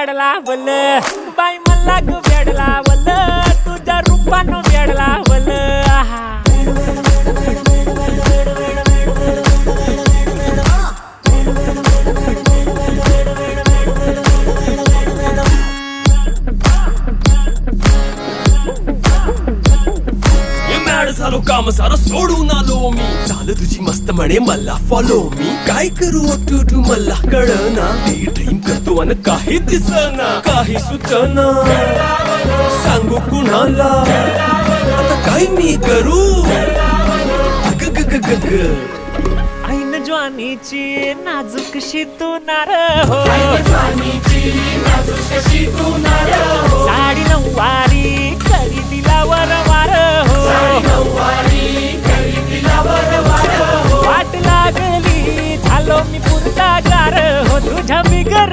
वेडला वल बाई मला ग वेडला वल तुझ्या रूपानं वेडला वल झालो काम सारं सोडून आलो मी झालं तुझी मस्त म्हणे मला फॉलो मी काय करू टू मला कळना ड्रीम करतो आणि काही दिसना काही सुचना सांगू कुणाला आता काय मी करू ऐन ज्वानीची नाजूकशी तू नार हो साडी नऊवारी करी दिला वरवार हो वाट लागली झालो मी पुरता गार हो तुझ्या बिगर